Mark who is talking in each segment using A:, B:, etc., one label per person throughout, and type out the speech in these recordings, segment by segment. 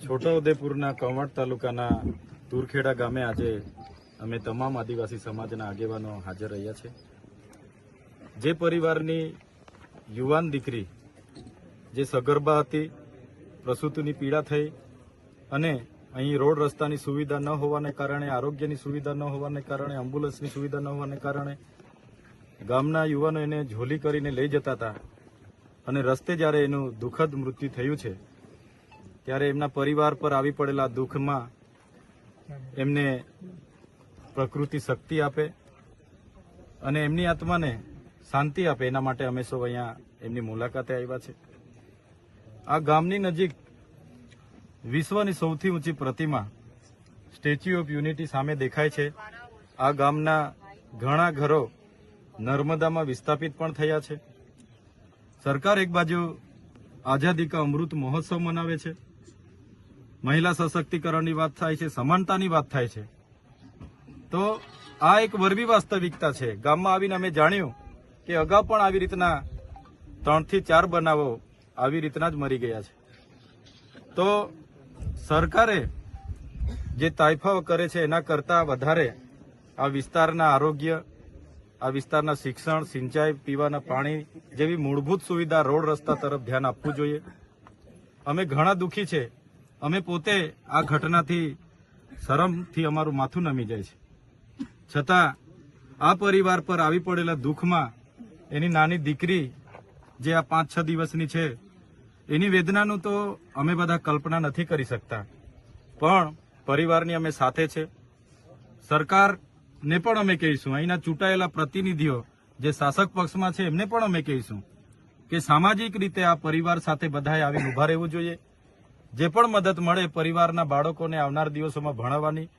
A: છોટાઉદેપુરના કવાંટ તાલુકાના તુરખેડા ગામે આજે અમે તમામ આદિવાસી સમાજના આગેવાનો હાજર રહ્યા છે। જે પરિવારની યુવાન દીકરી જે સગર્ભા હતી, પ્રસૂતિની પીડા થઈ અને અહીં રોડ રસ્તાની સુવિધા ન હોવાને કારણે, આરોગ્યની સુવિધા ન હોવાને કારણે, એમ્બ્યુલન્સની સુવિધા ન હોવાને કારણે ગામના યુવાનો એને ઝોલી કરીને લઈ જતા હતા અને રસ્તે જ્યારે એનું દુઃખદ મૃત્યુ થયું છે ત્યારે એમના પરિવાર પર આવી પડેલા દુઃખમાં એમને પ્રકૃતિ શક્તિ આપે અને એમની આત્માને શાંતિ આપે, એના માટે અમે સૌ અહીંયા એમની મુલાકાતે આવ્યા છે। આ ગામની નજીક વિશ્વની સૌથી ઊંચી પ્રતિમા સ્ટેચ્યુ ઓફ યુનિટી સામે દેખાય છે। આ ગામના ઘણા ઘરો નર્મદામાં વિસ્થાપિત પણ થયા છે। સરકાર એક બાજુ આઝાદી કા અમૃત મહોત્સવ મનાવે છે, મહિલા સશક્તિકરણની વાત થાય છે, સમાનતાની વાત થાય છે, તો આ એક વરવી વાસ્તવિકતા છે। ગામમાં આવીને અમે જાણ્યું કે અગાઉ પણ આવી રીતના 3 થી 4 બનાવો આવી રીતના જ મરી ગયા છે। તો સરકારે જે તાઇફાઓ કરે છે એના કરતા વધારે આ વિસ્તારના આરોગ્ય, આ વિસ્તારના શિક્ષણ, સિંચાઈ, પીવાના પાણી જેવી મૂળભૂત સુવિધા, રોડ રસ્તા તરફ ધ્યાન આપવું જોઈએ। અમે ઘણા દુઃખી છે, અમે પોતે આ ઘટનાથી શરમથી અમારું માથું નમી જાય છે, છતાં આ પરિવાર પર આવી પડેલા દુઃખમાં એની નાની દીકરી જે આ 5-6 દિવસની છે એની વેદનાનું તો અમે બધા કલ્પના નથી કરી શકતા, પણ પરિવારની અમે સાથે છે। સરકારને પણ અમે કહીશું, અહીંના ચૂંટાયેલા પ્રતિનિધિઓ જે શાસક પક્ષમાં છે એમને પણ અમે કહીશું કે સામાજિક રીતે આ પરિવાર સાથે બધાએ આવીને ઉભા રહેવું જોઈએ। જે પણ મદદ મળે પરિવારના બાળકોને આવનાર દિવસોમાં ભણાવવાની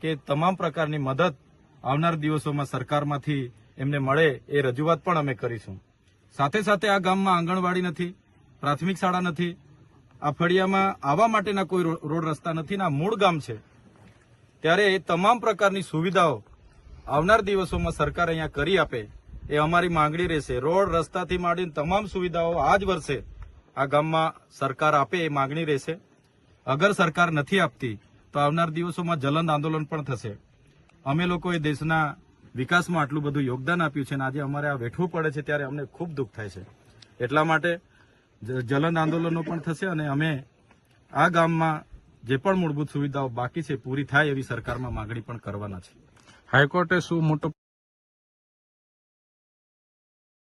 A: કે તમામ પ્રકારની મદદ આવનાર દિવસોમાં સરકારમાંથી એમને મળે એ રજૂઆત પણ અમે કરીશું। સાથે સાથે આ ગામમાં આંગણવાડી નથી, પ્રાથમિક શાળા નથી, આ ફળિયામાં આવવા માટેના કોઈ રોડ રસ્તા નથી, આ મૂળ ગામ છે, ત્યારે એ તમામ પ્રકારની સુવિધાઓ આવનાર દિવસોમાં સરકાર અહીંયા કરી આપે એ અમારી માંગણી રહેશે। રોડ રસ્તાથી માંડીને તમામ સુવિધાઓ આ જ વર્ષે આ ગામમાં સરકાર આપે એ માંગણી રહેશે। અગર સરકાર નથી આપતી તો આવનાર દિવસોમાં જલંદ આંદોલન પણ થશે। અમે લોકોએ દેશના વિકાસમાં આટલું બધું યોગદાન આપ્યું છે અને આજે અમારે આ વેઠવું પડે છે ત્યારે અમને ખૂબ દુઃખ થાય છે। એટલા માટે જલંદ આંદોલનો પણ થશે અને અમે આ ગામમાં જે પણ મૂળભૂત સુવિધાઓ બાકી છે પૂરી થાય એવી સરકારમાં માંગણી પણ કરવાના છે।
B: હાઈકોર્ટે શું મોટો